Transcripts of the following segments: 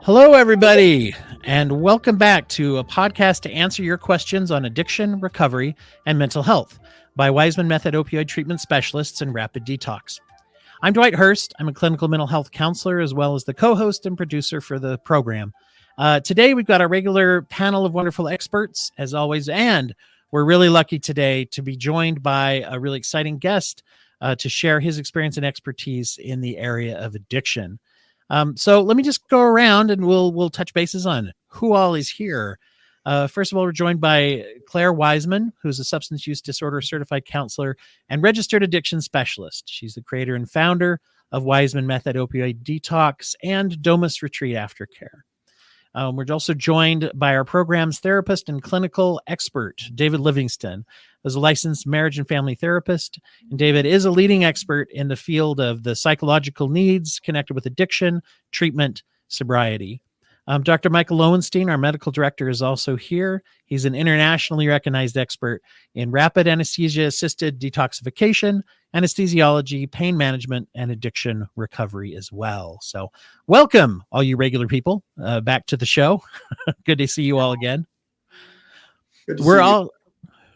Hello, everybody, and welcome back to a podcast to answer your questions on addiction, recovery, and mental health by Waismann Method Opioid Treatment Specialists and Rapid Detox. I'm Dwight Hurst. I'm a clinical mental health counselor as well as the co-host and producer for the program. Today, we've got a regular panel of wonderful experts, as always, and we're really lucky today to be joined by a really exciting guest to share his experience and expertise in the area of addiction. So let me just go around and we'll touch bases on who all is here. First of all, we're joined by Claire Waismann, who's a substance use disorder certified counselor and registered addiction specialist. She's the creator and founder of Waismann Method Opioid Detox and Domus Retreat Aftercare. We're also joined by our program's therapist and clinical expert, David Livingston, who's a licensed marriage and family therapist. And David is a leading expert in the field of the psychological needs connected with addiction, treatment, sobriety. Dr. Michael Lowenstein, our medical director, is also here. He's an internationally recognized expert in rapid anesthesia-assisted detoxification, anesthesiology, pain management, and addiction recovery as well. So welcome, all you regular people, back to the show. Good to see you all again. Good to see you.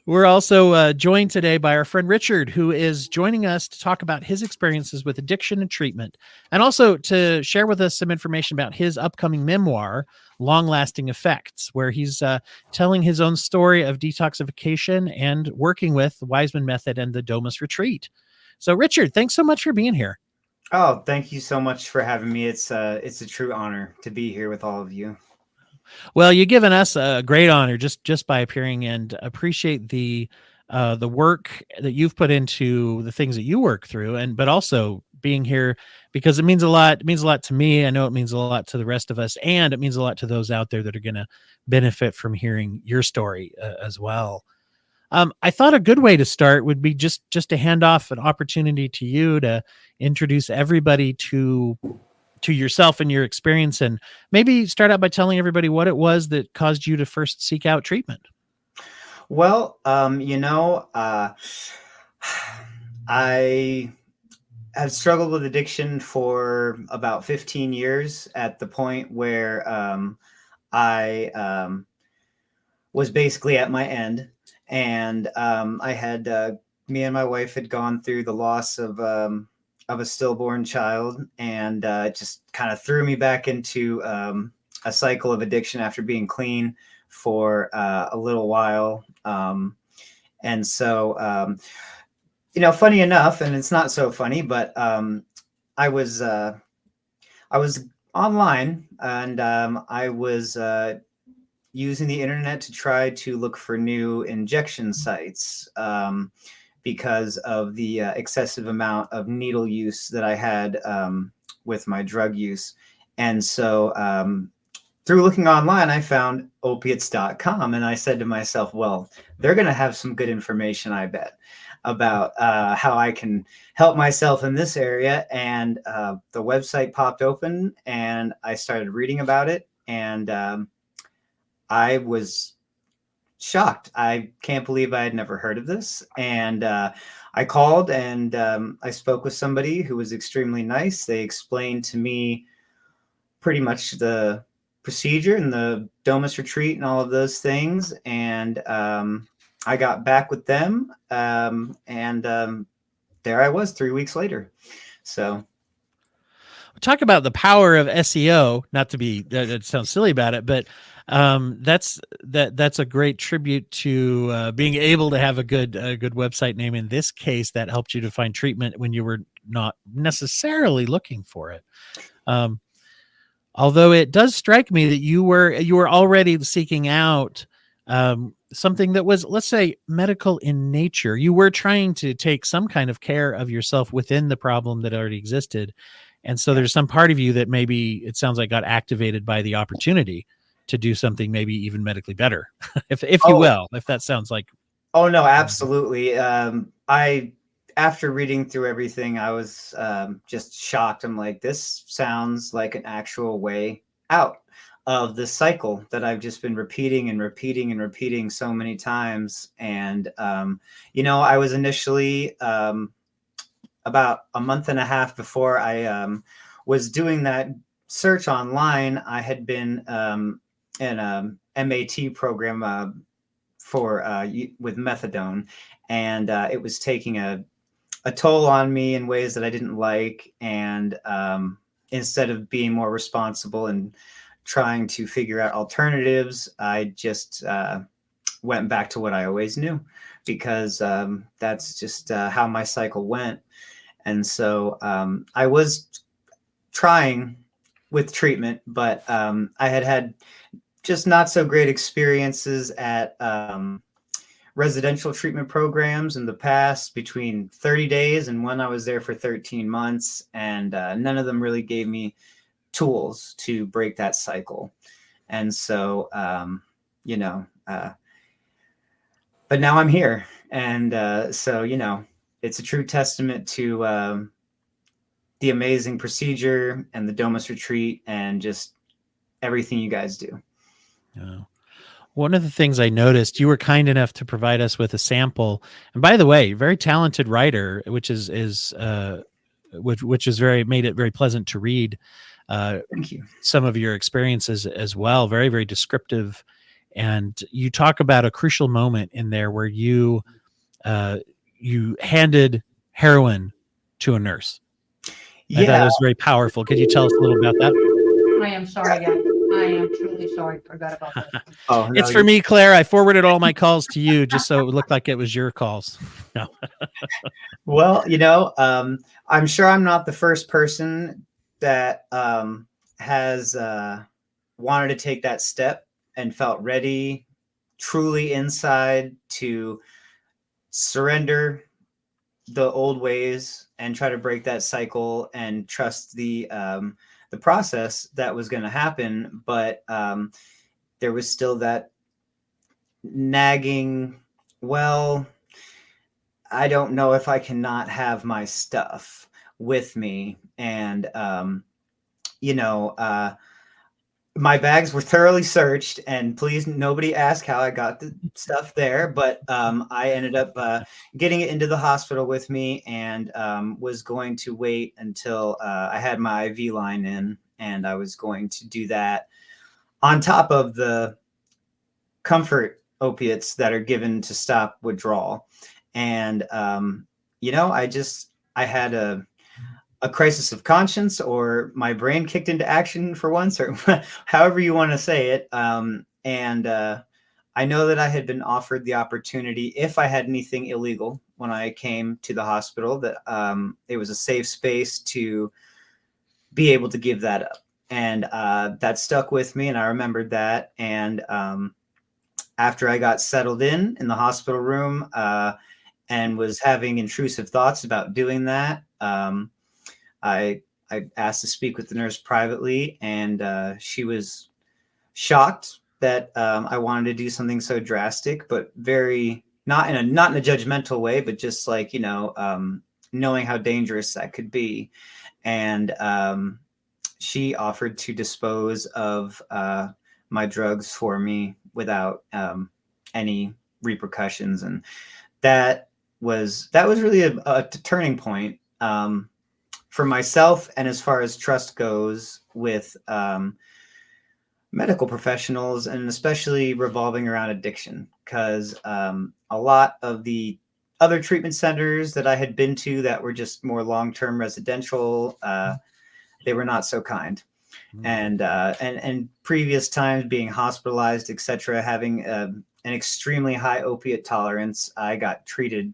We're also joined today by our friend Richard, who is joining us to talk about his experiences with addiction and treatment, and also to share with us some information about his upcoming memoir, Long Lasting Effects, where he's telling his own story of detoxification and working with the Waismann Method and the Domus Retreat. So, Richard, thanks so much for being here. Oh, thank you so much for having me. It's a true honor to be here with all of you. Well, you've given us a great honor just by appearing, and appreciate the work that you've put into the things that you work through, but also being here because it means a lot. It means a lot to me. I know it means a lot to the rest of us, and it means a lot to those out there that are going to benefit from hearing your story as well. I thought a good way to start would be just to hand off an opportunity to you to introduce everybody to yourself and your experience, and maybe start out by telling everybody what it was that caused you to first seek out treatment. Well, I have struggled with addiction for about 15 years at the point where I was basically at my end. And I had, me and my wife had gone through the loss of a stillborn child, and it just kind of threw me back into a cycle of addiction after being clean for a little while. And so, funny enough, and it's not so funny, but I was online, and I was using the internet to try to look for new injection sites. Because of the excessive amount of needle use that I had with my drug use. And so through looking online, I found opiates.com. And I said to myself, well, they're going to have some good information, I bet, about how I can help myself in this area. And the website popped open, and I started reading about it. And I was shocked. I can't believe I had never heard of this. And I called, and I spoke with somebody who was extremely nice. They explained to me pretty much the procedure and the Domus retreat and all of those things. And I got back with them, and there I was 3 weeks later. So talk about the power of SEO, not to be, that sounds silly about it, but that's a great tribute to being able to have a good website name. In this case, that helped you to find treatment when you were not necessarily looking for it. Although it does strike me that you were already seeking out something that was, let's say, medical in nature. You were trying to take some kind of care of yourself within the problem that already existed. And so there's some part of you that maybe, it sounds like, got activated by the opportunity to do something maybe even medically better, if you will, if that sounds like. Oh, no, absolutely. After reading through everything, I was just shocked. I'm like, this sounds like an actual way out of the cycle that I've just been repeating and repeating and repeating so many times. And, I was initially about a month and a half before I was doing that search online, I had been in a MAT program with methadone, and it was taking a toll on me in ways that I didn't like. And instead of being more responsible and trying to figure out alternatives, I just went back to what I always knew, because that's just how my cycle went. And so I was trying with treatment, but I had just not so great experiences at residential treatment programs in the past, between 30 days and one I was there for 13 months. And none of them really gave me tools to break that cycle. And so, but now I'm here. And so, it's a true testament to the amazing procedure and the Domus retreat and just everything you guys do. Yeah. One of the things I noticed, you were kind enough to provide us with a sample. And by the way, very talented writer, which is made it very pleasant to read. Thank you. Some of your experiences as well, very, very descriptive. And you talk about a crucial moment in there where you handed heroin to a nurse. Yeah. I thought it was very powerful. Could you tell us a little about that? I am sorry, guys. I am truly sorry. Forgot about that. Oh, no, it's for me, Claire. I forwarded all my calls to you just so it looked like it was your calls. No. Well, I'm sure I'm not the first person that has wanted to take that step and felt ready, truly inside, to surrender the old ways and try to break that cycle and trust the process that was going to happen. But there was still that nagging, well, I don't know if I cannot have my stuff with me. And, my bags were thoroughly searched, and please, nobody ask how I got the stuff there. But I ended up getting it into the hospital with me, and was going to wait until I had my IV line in, and I was going to do that on top of the comfort opiates that are given to stop withdrawal. And, I had a crisis of conscience, or my brain kicked into action for once, or however you want to say it. And I know that I had been offered the opportunity, if I had anything illegal when I came to the hospital, that it was a safe space to be able to give that up. And that stuck with me, and I remembered that. And after I got settled in the hospital room and was having intrusive thoughts about doing that, I asked to speak with the nurse privately, and she was shocked that I wanted to do something so drastic, but very not in a judgmental way, but just like, knowing how dangerous that could be. And she offered to dispose of my drugs for me without any repercussions, and that was really a turning point for myself, and as far as trust goes with medical professionals, and especially revolving around addiction, because a lot of the other treatment centers that I had been to that were just more long-term residential, they were not so kind. Mm-hmm. And previous times being hospitalized, etc., having an extremely high opiate tolerance, I got treated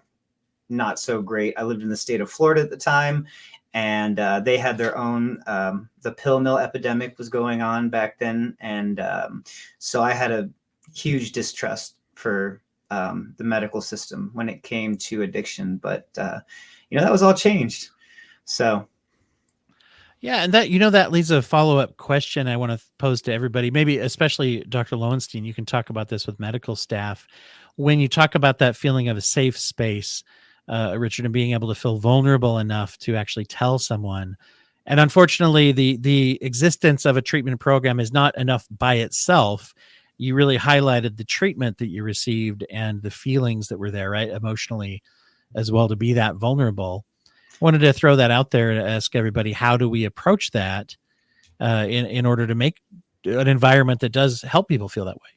not so great. I lived in the state of Florida at the time, and they had their own, the pill mill epidemic was going on back then. And so I had a huge distrust for the medical system when it came to addiction. But, that was all changed. So. Yeah. And that leads a follow-up question I want to pose to everybody, maybe especially Dr. Lowenstein. You can talk about this with medical staff. When you talk about that feeling of a safe space, Richard, and being able to feel vulnerable enough to actually tell someone. And unfortunately, the existence of a treatment program is not enough by itself. You really highlighted the treatment that you received and the feelings that were there, right? Emotionally as well, to be that vulnerable. I wanted to throw that out there to ask everybody, how do we approach that? in order to make an environment that does help people feel that way?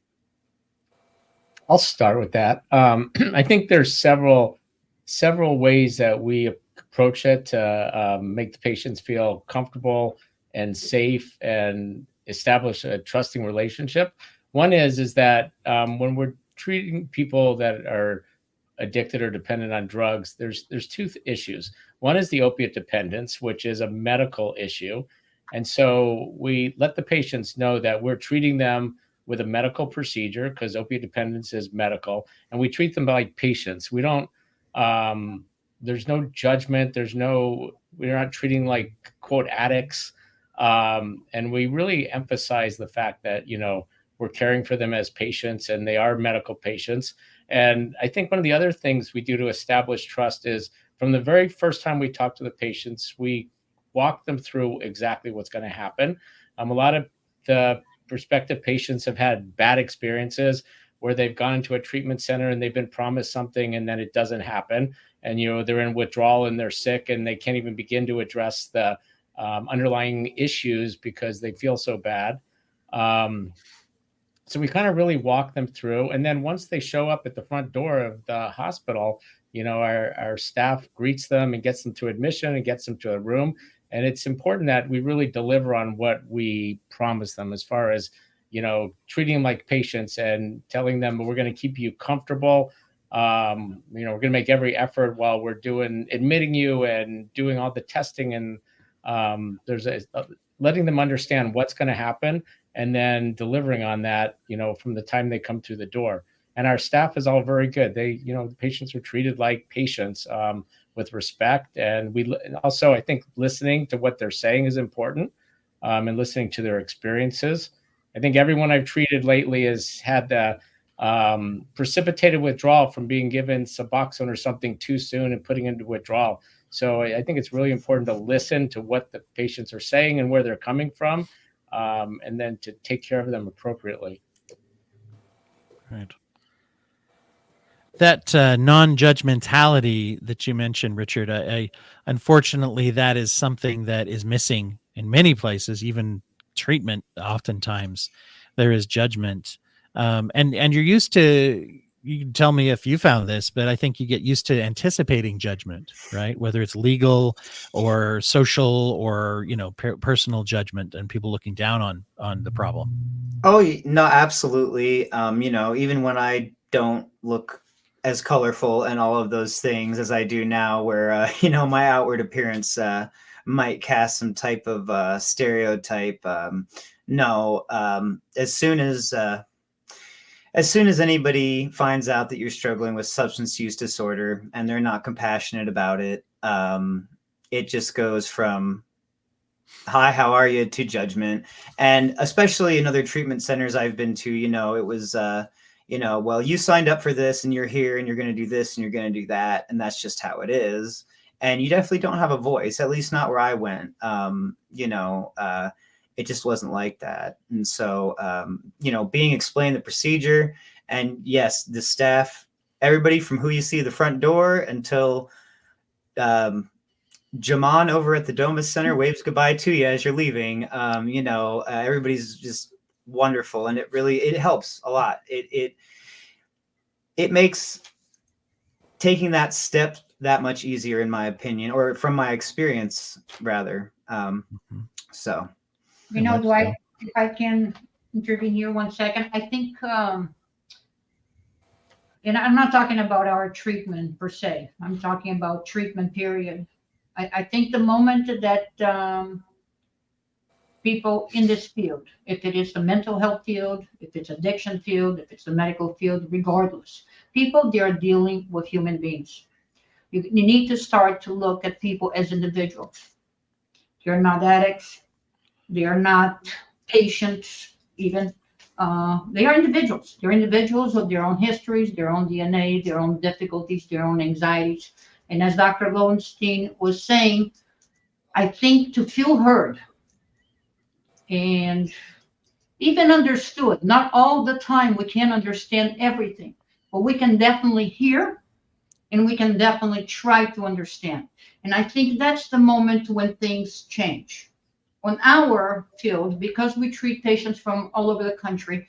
I'll start with that. I think there's several ways that we approach it to make the patients feel comfortable and safe and establish a trusting relationship. One is that when we're treating people that are addicted or dependent on drugs, there's two issues. One is the opiate dependence, which is a medical issue. And so we let the patients know that we're treating them with a medical procedure, because opiate dependence is medical, and we treat them like patients. We don't, there's no judgment. We're not treating like quote addicts. And we really emphasize the fact that, we're caring for them as patients, and they are medical patients. And I think one of the other things we do to establish trust is from the very first time we talk to the patients, we walk them through exactly what's going to happen. A lot of the prospective patients have had bad experiences where they've gone into a treatment center and they've been promised something and then it doesn't happen. And, they're in withdrawal and they're sick and they can't even begin to address the underlying issues because they feel so bad. So we kind of really walk them through. And then once they show up at the front door of the hospital, our staff greets them and gets them to admission and gets them to a room. And it's important that we really deliver on what we promise them as far as, treating them like patients and telling them we're going to keep you comfortable. We're going to make every effort while we're admitting you and doing all the testing. And letting them understand what's going to happen and then delivering on that, from the time they come through the door. And our staff is all very good. The patients are treated like patients, with respect. And we also, I think, listening to what they're saying is important, and listening to their experiences. I think everyone I've treated lately has had the precipitated withdrawal from being given Suboxone or something too soon and putting into withdrawal. So I think it's really important to listen to what the patients are saying and where they're coming from, and then to take care of them appropriately. Right. That non-judgmentality that you mentioned, Richard, unfortunately, that is something that is missing in many places, even treatment. Oftentimes there is judgment. And you're used to, you can tell me if you found this, but I think you get used to anticipating judgment, right? Whether it's legal or social or, personal judgment and people looking down on the problem. Oh, no, absolutely. Even when I don't look as colorful and all of those things as I do now, where, my outward appearance might cast some type of stereotype. As soon as anybody finds out that you're struggling with substance use disorder and they're not compassionate about it, it just goes from hi, how are you, to judgment. And especially in other treatment centers I've been to, it was, well, you signed up for this and you're here and you're going to do this and you're going to do that. And that's just how it is. And you definitely don't have a voice, at least not where I went. It just wasn't like that. And so, being explained the procedure, and yes, the staff, everybody from who you see the front door until Jaman over at the Domus Center waves goodbye to you as you're leaving. Everybody's just wonderful, and it helps a lot. It makes taking that step that much easier, in my opinion, or from my experience, rather. So. If I can intervene here 1 second, I think, and I'm not talking about our treatment per se, I'm talking about treatment period. I think the moment that people in this field, if it is the mental health field, if it's addiction field, if it's the medical field, regardless, people, they are dealing with human beings. You need to start to look at people as individuals. They're not addicts. They are not patients, even. They are individuals. They're individuals with their own histories, their own DNA, their own difficulties, their own anxieties. And as Dr. Lowenstein was saying, I think to feel heard and even understood, not all the time we can understand everything, but we can definitely hear and we can definitely try to understand. And I think that's the moment when things change. on our field, because we treat patients from all over the country,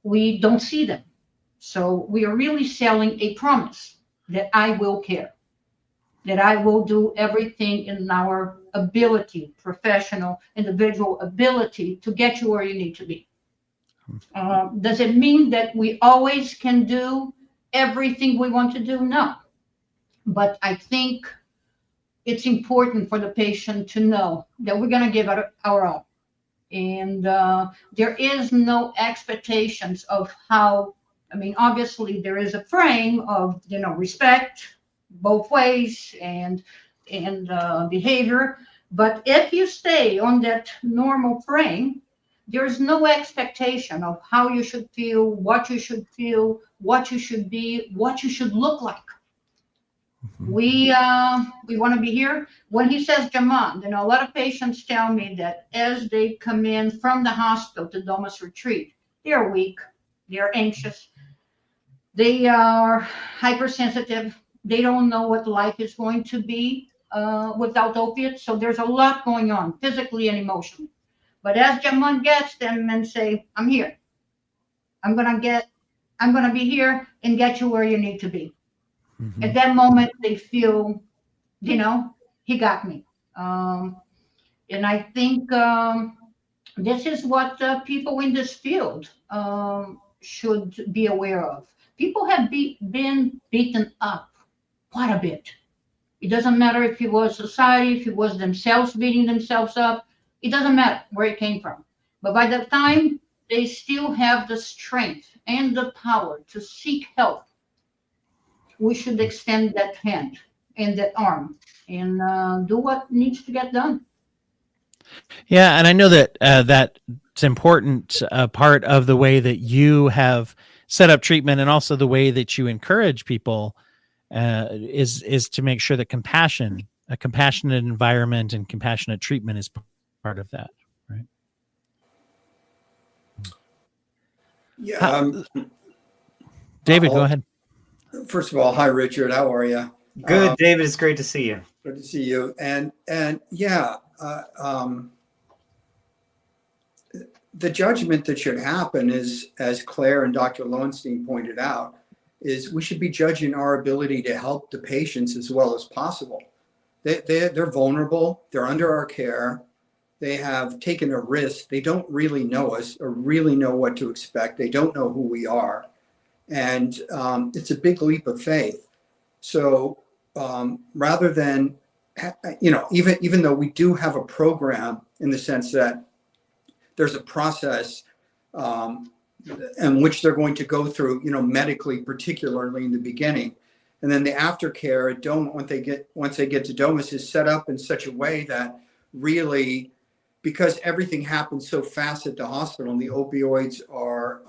we don't see them. So we are really selling a promise that I will care, that I will do everything in our ability, professional, individual ability, to get you where you need to be. Does it mean that we always can do everything we want to do? No. But I think it's important for the patient to know that we're going to give it our all. And there is no expectations of how, I mean, obviously there is a frame of, respect both ways and behavior. But if you stay on that normal frame, there's no expectation of how you should feel, what you should be, what you should look like. We want to be here. When he says Jaman, a lot of patients tell me that as they come in from the hospital to Domus retreat, they're weak, they're anxious, they are hypersensitive, they don't know what life is going to be without opiates. So there's a lot going on physically and emotionally. But as Jaman gets them and say, I'm here, I'm gonna be here and get you where you need to be. At that moment, they feel, he got me. And I think this is what people in this field should be aware of. People have been beaten up quite a bit. It doesn't matter if it was society, if it was themselves beating themselves up. It doesn't matter where it came from. But by the time they still have the strength and the power to seek help, we should extend that hand and that arm and do what needs to get done. Yeah, and I know that that's important part of the way that you have set up treatment, and also the way that you encourage people is to make sure that a compassionate environment and compassionate treatment is part of that, right? Yeah. David, go ahead. First of all, hi, Richard. How are you? Good, David. It's great to see you. Good to see you. And yeah, the judgment that should happen is, as Claire and Dr. Lowenstein pointed out, is we should be judging our ability to help the patients as well as possible. They're vulnerable. They're under our care. They have taken a risk. They don't really know us or really know what to expect. They don't know who we are. And it's a big leap of faith. So rather than, even though we do have a program in the sense that there's a process in which they're going to go through, medically, particularly in the beginning. And then the aftercare at Domus, once they get to Domus, is set up in such a way that really, because everything happens so fast at the hospital and the opioids are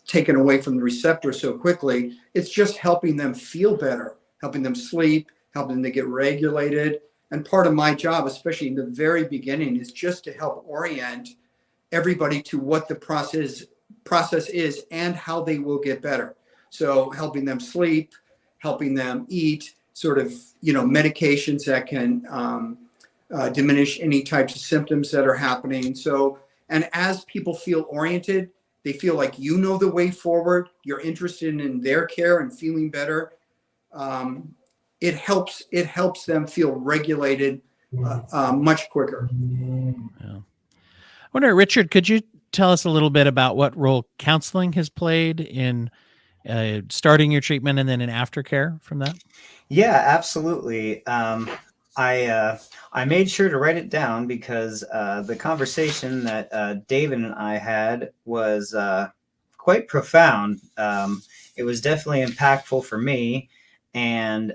taken away from the receptor so quickly, it's just helping them feel better, helping them sleep, helping them to get regulated. And part of my job, especially in the very beginning, is just to help orient everybody to what the process is and how they will get better. So helping them sleep, helping them eat, sort of, medications that can diminish any types of symptoms that are happening. So, and as people feel oriented, they feel like you know the way forward, you're interested in their care and feeling better. It helps them feel regulated much quicker. Yeah. I wonder, Richard, could you tell us a little bit about what role counseling has played in starting your treatment and then in aftercare from that? Yeah, absolutely. I made sure to write it down because the conversation that David and I had was quite profound. It was definitely impactful for me, and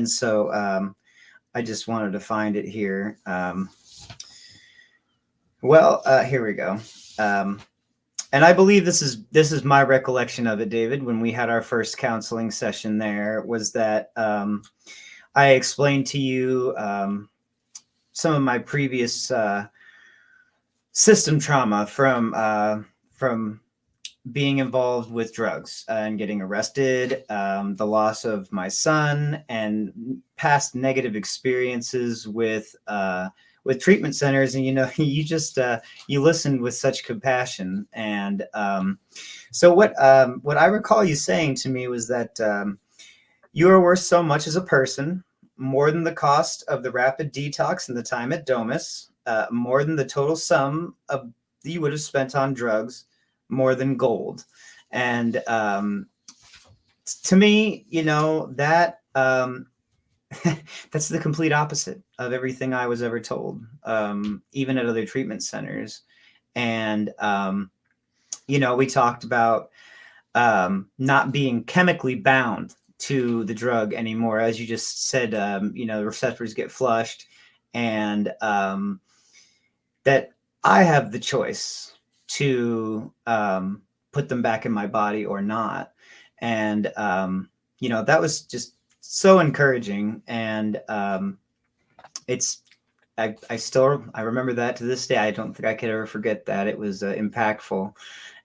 so I just wanted to find it here. Here we go. And I believe this is my recollection of it, David, when we had our first counseling session there, was that I explained to you some of my previous system trauma from being involved with drugs and getting arrested, the loss of my son, and past negative experiences with treatment centers. And you just you listened with such compassion. And so what I recall you saying to me was that you are worth so much as a person, more than the cost of the rapid detox and the time at Domus, more than the total sum of you would have spent on drugs, more than gold. And to me, that that's the complete opposite of everything I was ever told, even at other treatment centers. And we talked about not being chemically bound to the drug anymore. As you just said, the receptors get flushed, and that I have the choice to put them back in my body or not. And, that was just so encouraging. And I remember that to this day. I don't think I could ever forget that. It was impactful.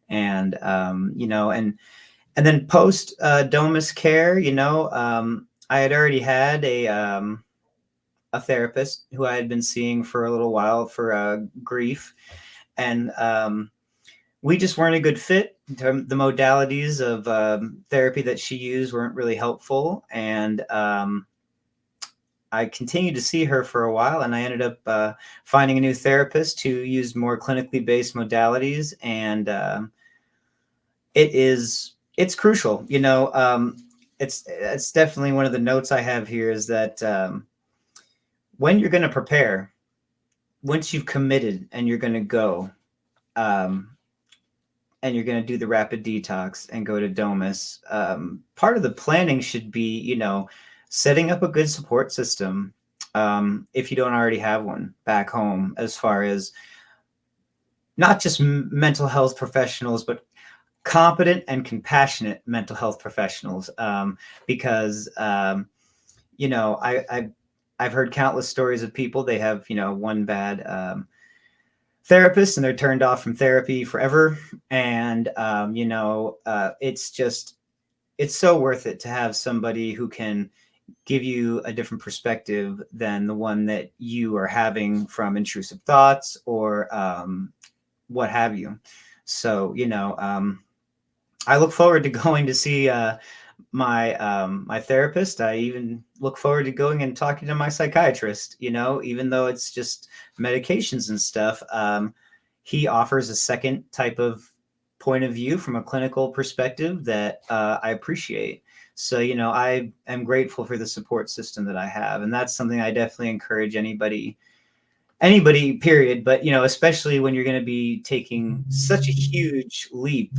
And, and then post Domus care, I had already had a therapist who I had been seeing for a little while for grief. And we just weren't a good fit. The modalities of therapy that she used weren't really helpful. And I continued to see her for a while, and I ended up finding a new therapist who used more clinically based modalities. And it's crucial. It's definitely one of the notes I have here is that when you're going to prepare, once you've committed and you're going to go, and you're going to do the rapid detox and go to Domus, part of the planning should be, setting up a good support system, if you don't already have one back home, as far as not just mental health professionals, but competent and compassionate mental health professionals. Because, I've heard countless stories of people, they have, one bad therapist and they're turned off from therapy forever. And, it's so worth it to have somebody who can give you a different perspective than the one that you are having from intrusive thoughts or what have you. So, I look forward to going to see my therapist. I even look forward to going and talking to my psychiatrist, even though it's just medications and stuff. He offers a second type of point of view from a clinical perspective that I appreciate. So, I am grateful for the support system that I have. And that's something I definitely encourage anybody, period. But, especially when you're going to be taking such a huge leap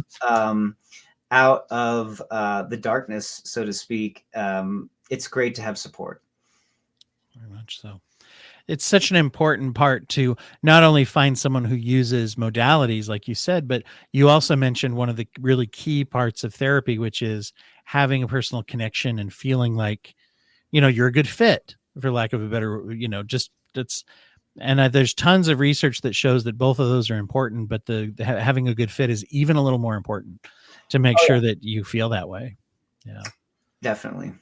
out of the darkness, so to speak, it's great to have support. Very much so. It's such an important part to not only find someone who uses modalities, like you said, but you also mentioned one of the really key parts of therapy, which is having a personal connection and feeling like, you're a good fit, for lack of a better, there's tons of research that shows that both of those are important, but having a good fit is even a little more important to make sure that you feel that way. Yeah, definitely.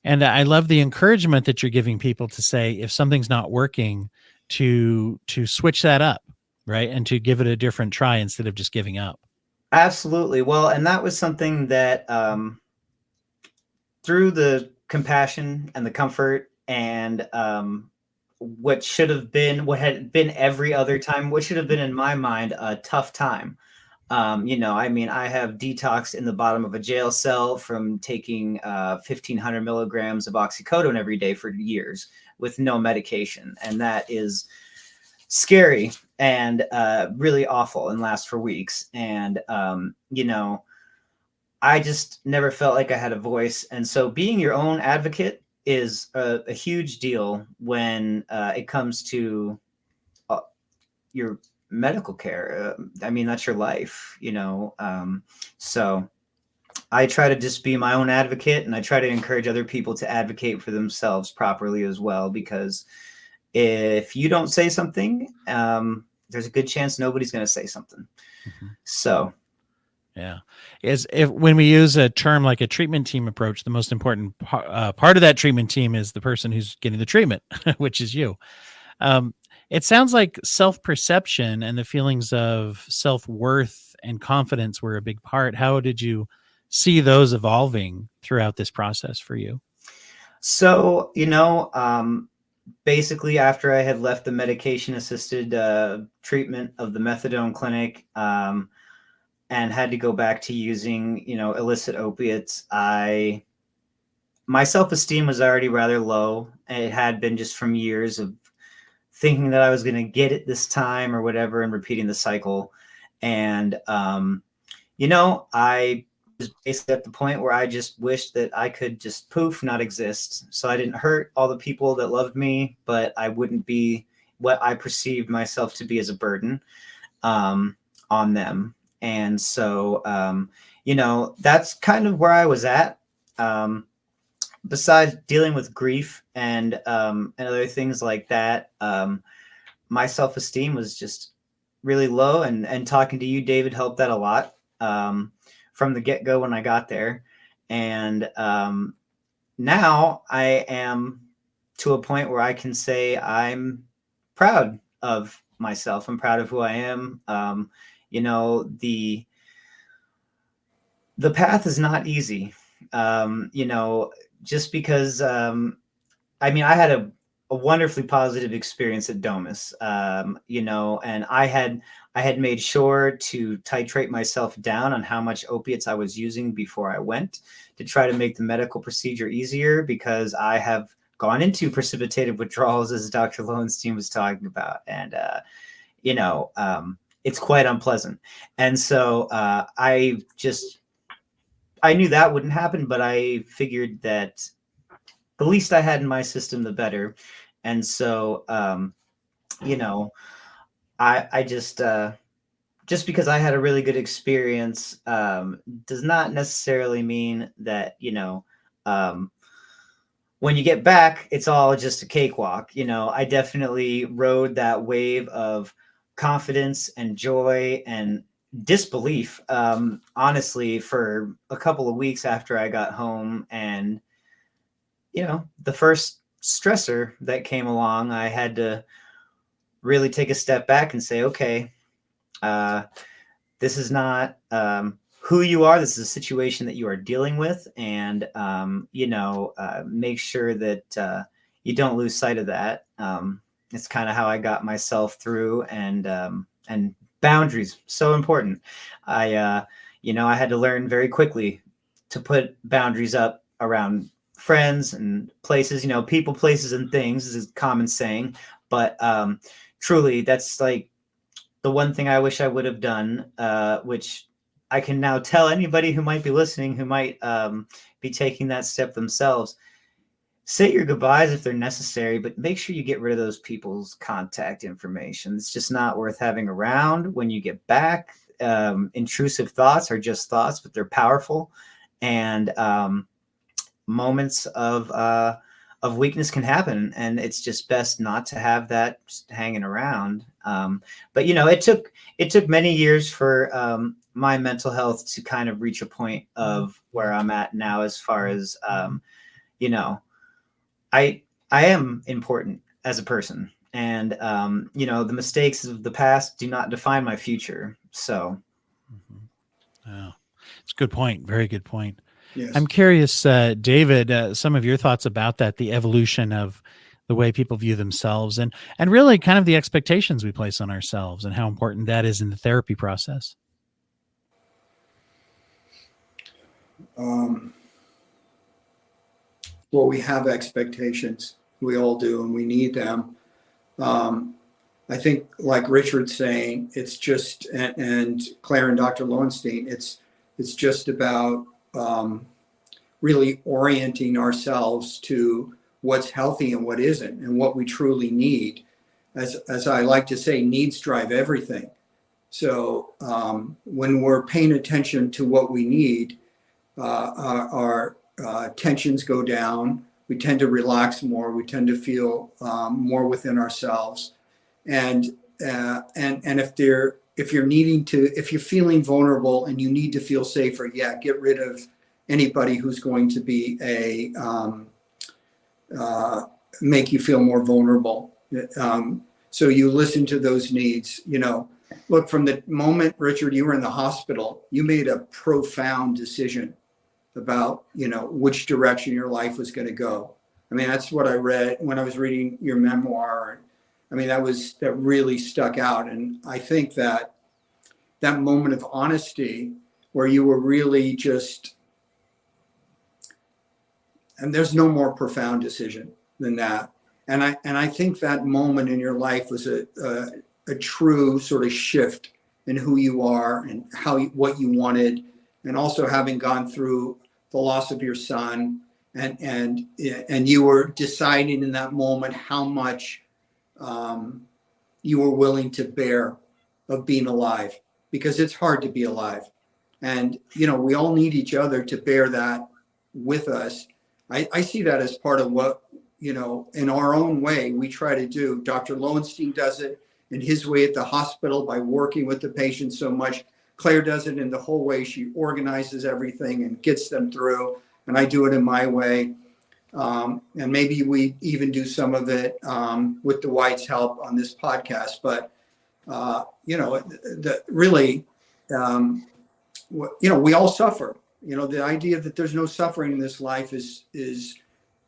And I love the encouragement that you're giving people to say, if something's not working, to switch that up, right? And to give it a different try instead of just giving up. Absolutely. Well, and that was something that through the compassion and the comfort and what had been every other time, what should have been in my mind a tough time. I have detoxed in the bottom of a jail cell from taking 1,500 milligrams of oxycodone every day for years with no medication. And that is scary and really awful and lasts for weeks. And, I just never felt like I had a voice. And so being your own advocate is a huge deal when it comes to your medical care. That's your life, so I try to just be my own advocate, and I try to encourage other people to advocate for themselves properly as well, because if you don't say something, there's a good chance nobody's going to say something. Mm-hmm. So Yeah. Is if when we use a term like a treatment team approach, the most important part of that treatment team is the person who's getting the treatment, which is you. It sounds like self-perception and the feelings of self-worth and confidence were a big part. How did you see those evolving throughout this process for you? So, basically after I had left the medication-assisted treatment of the methadone clinic, and had to go back to using, illicit opiates, my self-esteem was already rather low. It had been just from years of thinking that I was going to get it this time or whatever, and repeating the cycle. And, I was basically at the point where I just wished that I could just poof, not exist. So I didn't hurt all the people that loved me, but I wouldn't be what I perceived myself to be as a burden on them. And so, that's kind of where I was at. Besides dealing with grief and other things like that, my self-esteem was just really low. And talking to you, David, helped that a lot from the get-go when I got there. And now I am to a point where I can say I'm proud of myself. I'm proud of who I am. The path is not easy, just because, I had a wonderfully positive experience at Domus, and I had made sure to titrate myself down on how much opiates I was using before I went, to try to make the medical procedure easier, because I have gone into precipitated withdrawals, as Dr. Lowenstein was talking about. And, it's quite unpleasant. And so I knew that wouldn't happen, but I figured that the least I had in my system, the better. And so, I just because I had a really good experience does not necessarily mean that, when you get back, it's all just a cakewalk. I definitely rode that wave of confidence and joy and disbelief, honestly, for a couple of weeks after I got home. And, the first stressor that came along, I had to really take a step back and say, okay, this is not who you are. This is a situation that you are dealing with. And, make sure that you don't lose sight of that. It's kind of how I got myself through. And boundaries, so important. I had to learn very quickly to put boundaries up around friends and places, people, places, and things is a common saying. But truly, that's like the one thing I wish I would have done, which I can now tell anybody who might be listening, who might be taking that step themselves. Say your goodbyes if they're necessary, but make sure you get rid of those people's contact information. It's just not worth having around when you get back. Intrusive thoughts are just thoughts, but they're powerful. And moments of weakness can happen, and it's just best not to have that just hanging around. But it took many years for my mental health to kind of reach a point of where I'm at now, as far as I am important as a person, and the mistakes of the past do not define my future. So, it's a good point. Very good point. Yes. I'm curious, David, some of your thoughts about that, the evolution of the way people view themselves, and really kind of the expectations we place on ourselves, and how important that is in the therapy process. Well, we have expectations. We all do, and we need them. I think, like Richard's saying, it's just, and Claire and Dr. Lowenstein, it's just about really orienting ourselves to what's healthy and what isn't, and what we truly need. As I like to say, needs drive everything. So when we're paying attention to what we need, our tensions go down. We tend to relax more. We tend to feel more within ourselves. And if if you're feeling vulnerable and you need to feel safer, yeah, get rid of anybody who's going to be make you feel more vulnerable. So you listen to those needs. Look, from the moment, Richard, you were in the hospital, you made a profound decision about, which direction your life was going to go. I mean, that's what I read when I was reading your memoir. I mean, that really stuck out. And I think that moment of honesty where you were really just, and there's no more profound decision than that. And I think that moment in your life was a true sort of shift in who you are and what you wanted, and also having gone through the loss of your son, and you were deciding in that moment how much you were willing to bear of being alive, because it's hard to be alive, and we all need each other to bear that with us. I see that as part of what in our own way we try to do. Dr. Lowenstein does it in his way at the hospital by working with the patient so much. Claire does it in the whole way she organizes everything and gets them through, and I do it in my way. And maybe we even do some of it with Dwight's help on this podcast. But we all suffer. The idea that there's no suffering in this life is,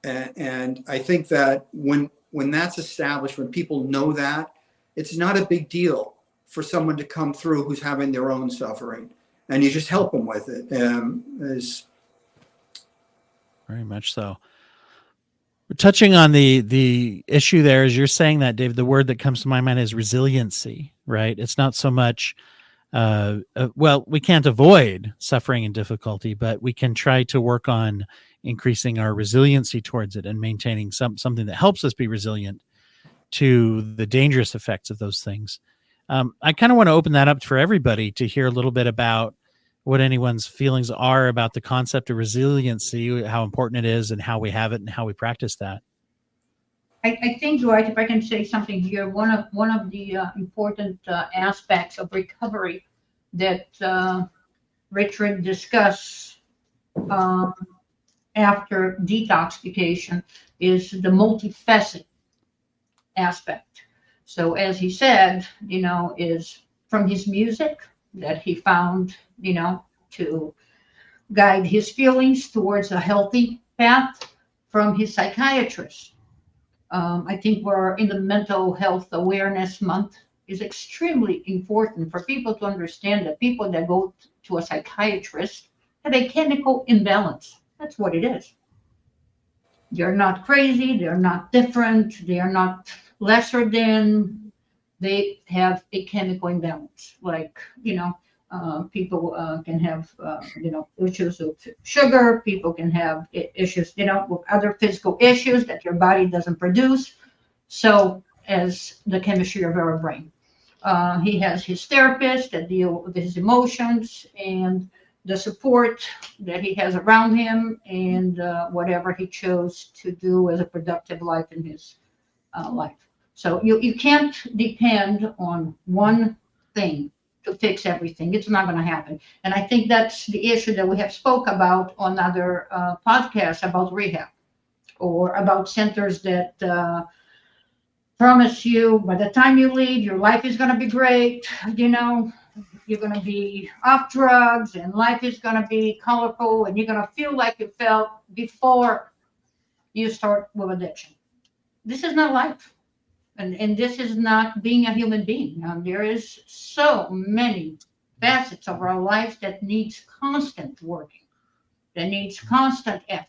and I think that when that's established, when people know that, it's not a big deal for someone to come through who's having their own suffering, and you just help them with it. Very much so. Touching on the issue there, as you're saying that, Dave, the word that comes to my mind is resiliency, right? It's not so much, we can't avoid suffering and difficulty, but we can try to work on increasing our resiliency towards it and maintaining something that helps us be resilient to the dangerous effects of those things. I kind of want to open that up for everybody to hear a little bit about what anyone's feelings are about the concept of resiliency, how important it is, and how we have it and how we practice that. I think, Dwight, if I can say something here, one of the important aspects of recovery that Richard discussed after detoxification is the multifaceted aspect. So as he said, is from his music that he found, to guide his feelings towards a healthy path, from his psychiatrist. I think we're in the Mental Health Awareness Month is extremely important for people to understand that people that go to a psychiatrist have a chemical imbalance. That's what it is. They're not crazy. They're not different. They are not lesser than. They have a chemical imbalance. Like, people can have, issues with sugar. People can have issues, with other physical issues that your body doesn't produce. So as the chemistry of our brain. He has his therapist that deal with his emotions and the support that he has around him, and whatever he chose to do as a productive life in his life. So you can't depend on one thing to fix everything. It's not going to happen. And I think that's the issue that we have spoke about on other podcasts about rehab, or about centers that promise you by the time you leave, your life is going to be great. You're going to be off drugs and life is going to be colorful and you're going to feel like you felt before you start with addiction. This is not life. And this is not being a human being. There is so many facets of our life that needs constant working, that needs constant effort.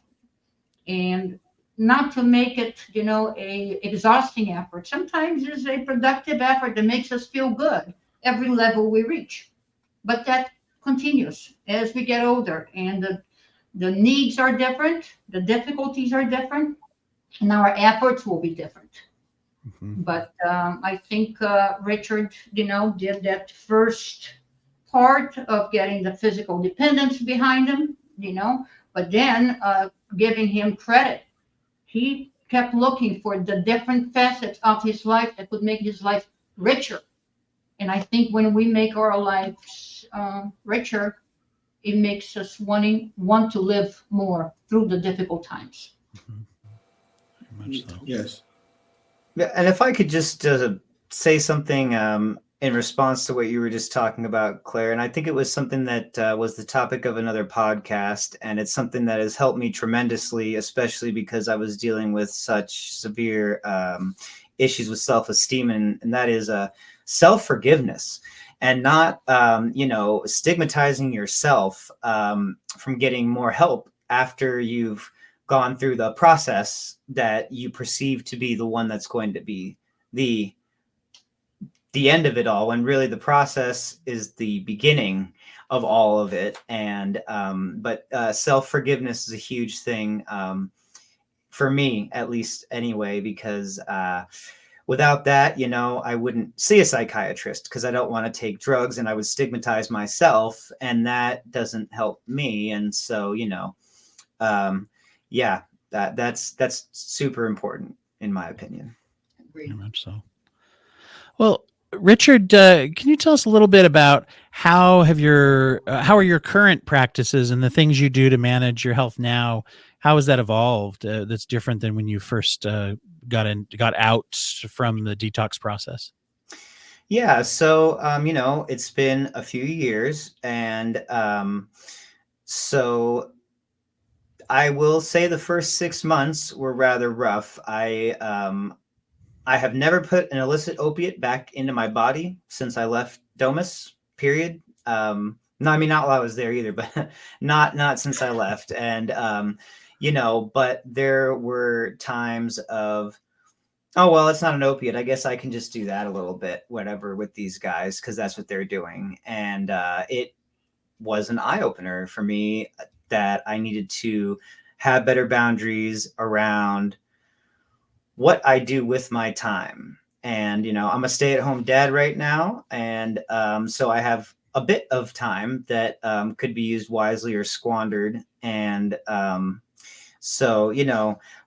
And not to make it, a exhausting effort. Sometimes it's a productive effort that makes us feel good every level we reach. But that continues as we get older, and the needs are different, the difficulties are different, and our efforts will be different. Mm-hmm. But I think Richard, did that first part of getting the physical dependence behind him, but then giving him credit. He kept looking for the different facets of his life that would make his life richer. And I think when we make our lives richer, it makes us want to live more through the difficult times. Very much so. Yes. Yeah, and if I could just say something in response to what you were just talking about, Claire, and I think it was something that was the topic of another podcast, and it's something that has helped me tremendously, especially because I was dealing with such severe issues with self-esteem, and that is self-forgiveness, and not stigmatizing yourself from getting more help after you've gone through the process that you perceive to be the one that's going to be the end of it all, when really the process is the beginning of all of it. And but self-forgiveness is a huge thing for me, at least anyway, because without that, I wouldn't see a psychiatrist because I don't want to take drugs, and I would stigmatize myself, and that doesn't help me. And so yeah, that's super important in my opinion. Very much so. Well, Richard, can you tell us a little bit about how are your current practices and the things you do to manage your health now? How has that evolved? That's different than when you first got out from the detox process. Yeah, so it's been a few years, and so I will say the first 6 months were rather rough. I have never put an illicit opiate back into my body since I left Domus, period. No, I mean, not while I was there either, but not since I left. And, but there were times of, oh, well, it's not an opiate. I guess I can just do that a little bit, whatever, with these guys, because that's what they're doing. And it was an eye-opener for me that I needed to have better boundaries around what I do with my time. And, I'm a stay-at-home dad right now. And so I have a bit of time that could be used wisely or squandered. And so,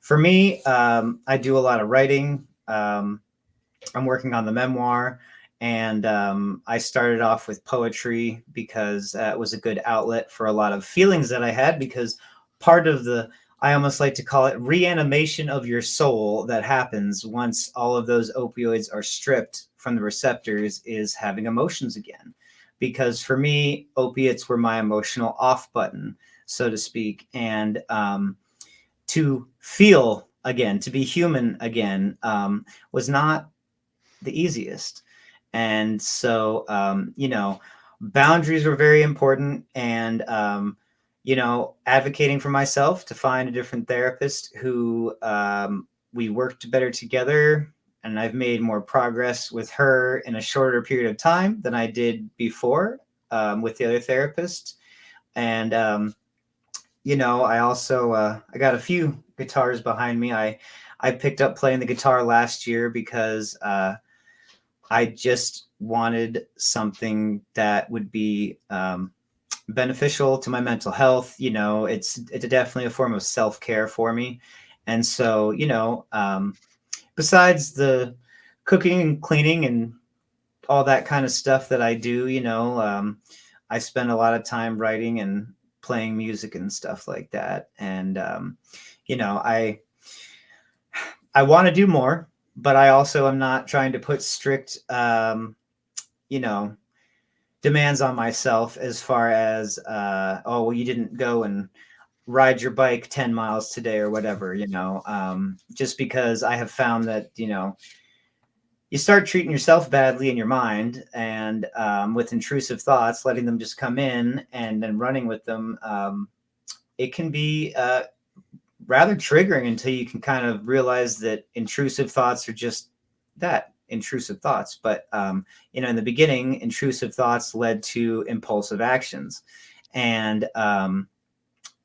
for me, I do a lot of writing. I'm working on the memoir. And I started off with poetry because it was a good outlet for a lot of feelings that I had, because part of I almost like to call it reanimation of your soul that happens once all of those opioids are stripped from the receptors is having emotions again. Because for me, opiates were my emotional off button, so to speak. And to feel again, to be human again, was not the easiest. And so, boundaries were very important, and, advocating for myself to find a different therapist who we worked better together. And I've made more progress with her in a shorter period of time than I did before with the other therapist. And, I also, I got a few guitars behind me. I picked up playing the guitar last year because I just wanted something that would be beneficial to my mental health. It's definitely a form of self-care for me. And so, besides the cooking and cleaning and all that kind of stuff that I do, I spend a lot of time writing and playing music and stuff like that. And, I want to do more, but I also am not trying to put strict, demands on myself as far as, oh, well, you didn't go and ride your bike 10 miles today or whatever, just because I have found that, you start treating yourself badly in your mind, and with intrusive thoughts, letting them just come in and then running with them, it can be rather triggering until you can kind of realize that intrusive thoughts are just that, intrusive thoughts. But, in the beginning, intrusive thoughts led to impulsive actions. And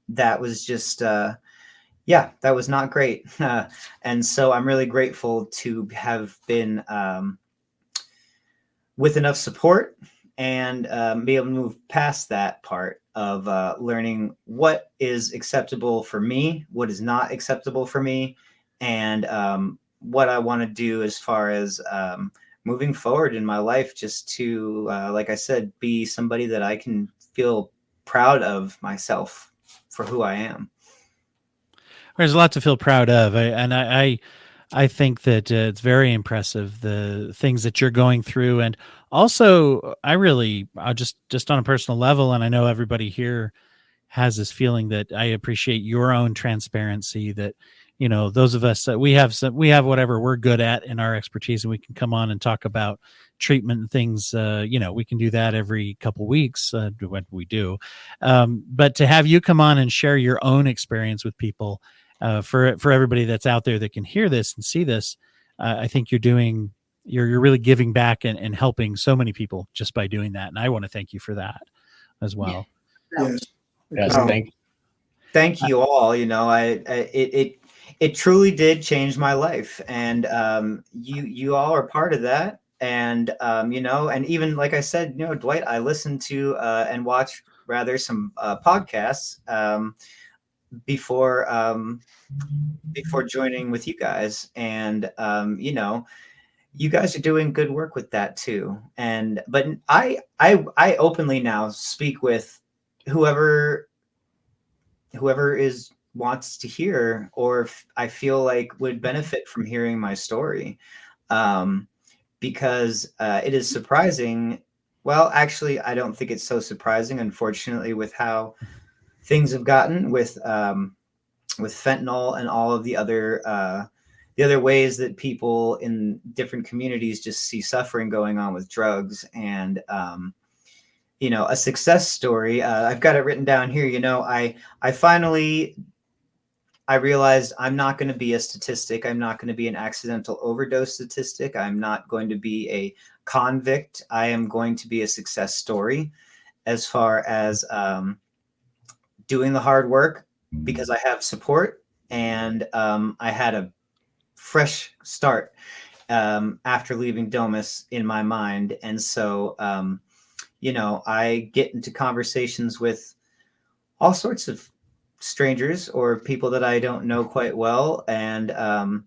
that was just, that was not great. And so I'm really grateful to have been with enough support and be able to move past that part of learning what is acceptable for me, what is not acceptable for me, and what I want to do as far as moving forward in my life, just to, like I said, be somebody that I can feel proud of myself for who I am. There's a lot to feel proud of. I think that it's very impressive, the things that you're going through. And also, I just on a personal level, and I know everybody here has this feeling, that I appreciate your own transparency, that, those of us that we have whatever we're good at in our expertise, and we can come on and talk about treatment and things. We can do that every couple weeks when we do. But to have you come on and share your own experience with people, for everybody that's out there that can hear this and see this, I think you're really giving back and helping so many people just by doing that. And I want to thank you for that as well. Yes. Yes, Oh, thank thank you all. It truly did change my life, and you all are part of that. And and even like I said, Dwight, I listened to and watched rather some podcasts before joining with you guys, and you guys are doing good work with that too. But I openly now speak with whoever wants to hear, or if I feel like would benefit from hearing my story, because it is surprising. Well, actually, I don't think it's so surprising, unfortunately, with how things have gotten with fentanyl and all of the other ways that people in different communities just see suffering going on with drugs. And a success story, I've got it written down here. I realized I'm not going to be a statistic. I'm not going to be an accidental overdose statistic. I'm not going to be a convict. I am going to be a success story, as far as doing the hard work, because I have support, and I had a fresh start after leaving Domus in my mind. And so, I get into conversations with all sorts of strangers or people that I don't know quite well. And a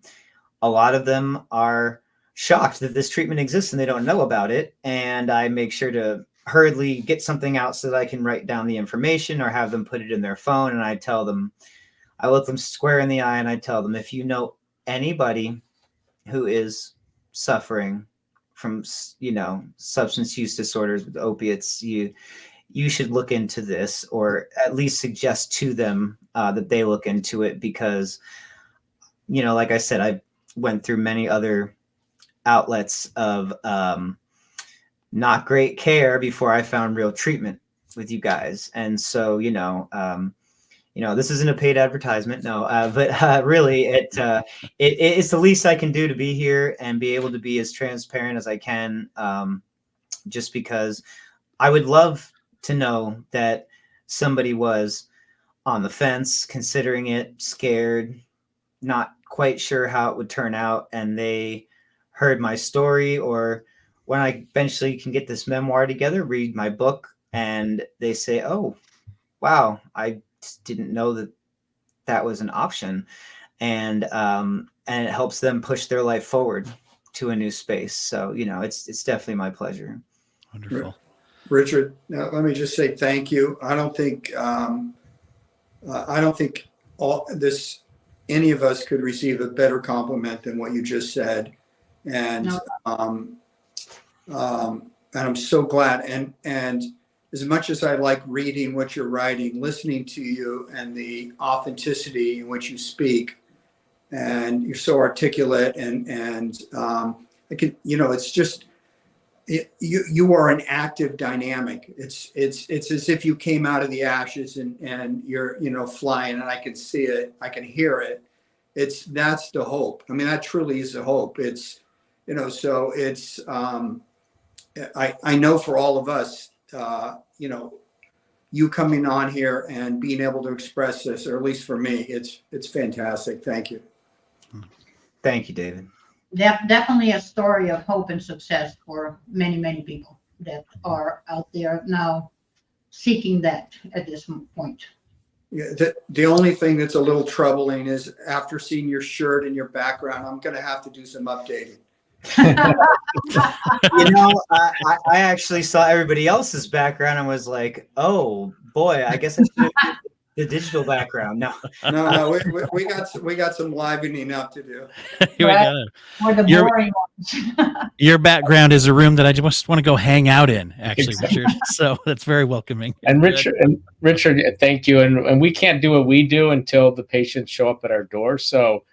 lot of them are shocked that this treatment exists and they don't know about it. And I make sure to hurriedly get something out so that I can write down the information or have them put it in their phone. And I look them square in the eye and I tell them, if you know anybody who is suffering from, substance use disorders with opiates, you should look into this, or at least suggest to them that they look into it, because, like I said, I went through many other outlets of not great care before I found real treatment with you guys. And so, this isn't a paid advertisement, no, but really it's the least I can do to be here and be able to be as transparent as I can, just because I would love to know that somebody was on the fence, considering it, scared, not quite sure how it would turn out, and they heard my story, or when I eventually can get this memoir together, read my book, and they say, oh, wow, I just didn't know that was an option. And it helps them push their life forward to a new space. So, it's definitely my pleasure. Wonderful. Richard, now let me just say thank you. I don't think any of us could receive a better compliment than what you just said. And No. And I'm so glad. And as much as I like reading what you're writing, listening to you and the authenticity in which you speak, and you're so articulate, and I can, it's just, you are an active dynamic. It's as if you came out of the ashes and you're flying, and I can see it, I can hear it. That's the hope. I mean, that truly is the hope. It's, so it's, I know for all of us, you coming on here and being able to express this, or at least for me, it's fantastic. Thank you. Thank you, David. Definitely a story of hope and success for many, many people that are out there now seeking that at this point. Yeah, the only thing that's a little troubling is, after seeing your shirt and your background, I'm going to have to do some updating. You know, I actually saw everybody else's background and was like, oh boy, I guess I should have used the digital background. No, No, we got some livening up to do. Right. Or the Your- boring ones. Your background is a room that I just want to go hang out in, actually, Exactly. Richard. So that's very welcoming. And Good. Richard, thank you. And we can't do what we do until the patients show up at our door. So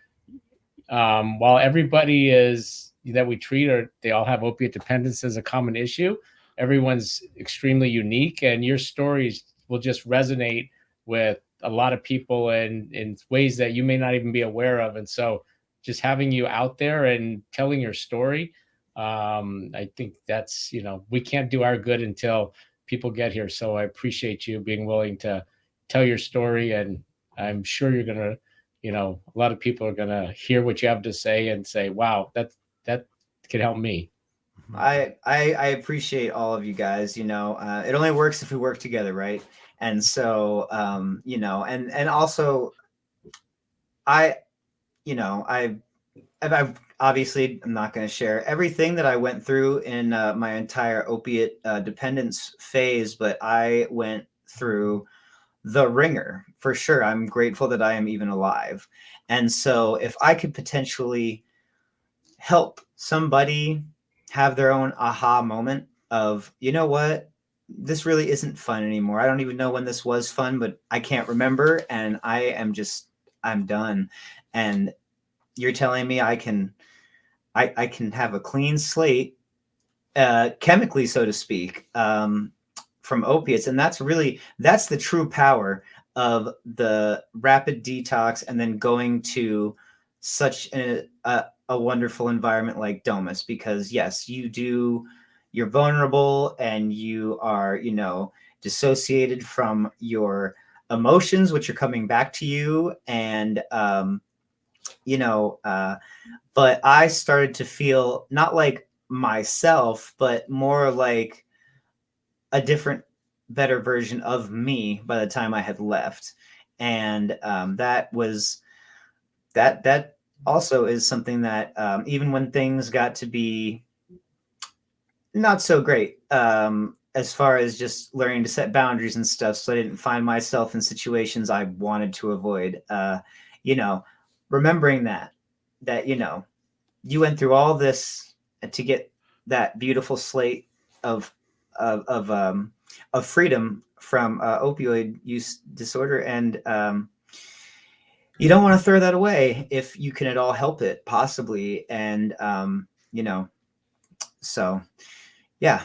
while everybody that we treat, or they all have opiate dependence as a common issue, everyone's extremely unique, and your stories will just resonate with a lot of people in ways that you may not even be aware of. And so just having you out there and telling your story, I think that's, we can't do our good until people get here. So I appreciate you being willing to tell your story, and I'm sure you're going to, a lot of people are going to hear what you have to say and say, wow, that could help me. I appreciate all of you guys. It only works if we work together, right? And so, and also, I obviously I'm not going to share everything that I went through in my entire opiate dependence phase, but I went through the ringer for sure. I'm grateful that I am even alive. And so if I could potentially help somebody have their own aha moment of, you know what, this really isn't fun anymore. I don't even know when this was fun, but I can't remember. And I'm done. And you're telling me I can have a clean slate, chemically, so to speak, from opiates. And that's the true power of the rapid detox, and then going to such a wonderful environment like Domus, because yes, you're vulnerable and you are, dissociated from your emotions, which are coming back to you. And, but I started to feel not like myself, but more like a different, better version of me by the time I had left. And that also is something that even when things got to be not so great, as far as just learning to set boundaries and stuff, so I didn't find myself in situations I wanted to avoid, remembering that you went through all this to get that beautiful slate of freedom from opioid use disorder, and you don't want to throw that away if you can at all help it, possibly. And so yeah.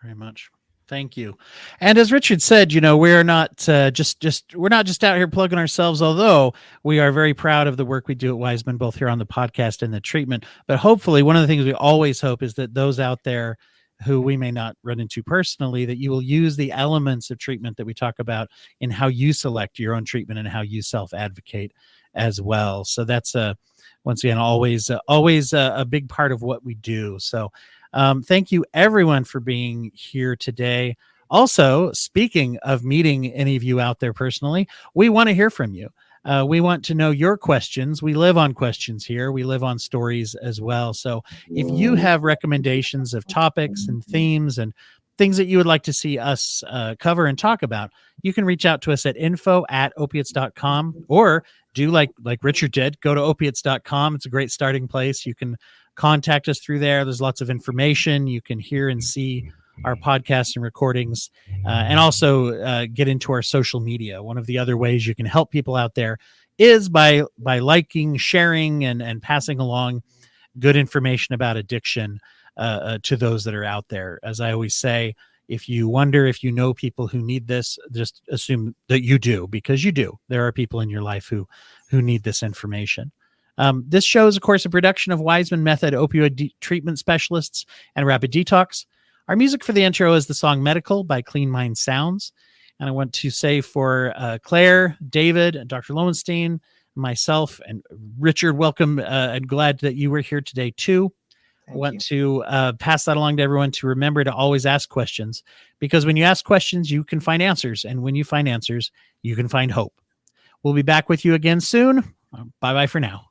Very much. Thank you. And as Richard said, we're not we're not just out here plugging ourselves, although we are very proud of the work we do at Waismann, both here on the podcast and the treatment. But hopefully, one of the things we always hope is that those out there who we may not run into personally, that you will use the elements of treatment that we talk about in how you select your own treatment and how you self-advocate as well. So that's once again, always a big part of what we do. So thank you everyone for being here today. Also, speaking of meeting any of you out there personally, we want to hear from you. We want to know your questions. We live on questions here. We live on stories as well. So if you have recommendations of topics and themes and things that you would like to see us cover and talk about, you can reach out to us at info@opiates.com, or do like Richard did, go to opiates.com. It's a great starting place. You can contact us through there. There's lots of information. You can hear and see our podcasts and recordings, and also get into our social media. One of the other ways you can help people out there is by liking, sharing, and passing along good information about addiction to those that are out there. As I always say, if you wonder if you know people who need this, just assume that you do, because you do. There are people in your life who need this information. This show is, of course, a production of Waismann Method Opioid Treatment Specialists and Rapid Detox. Our music for the intro is the song Medical by Clean Mind Sounds. And I want to say for Claire, David, Dr. Lowenstein, myself, and Richard, welcome, and glad that you were here today too. I want to pass that along to everyone to remember to always ask questions, because when you ask questions, you can find answers. And when you find answers, you can find hope. We'll be back with you again soon. Bye-bye for now.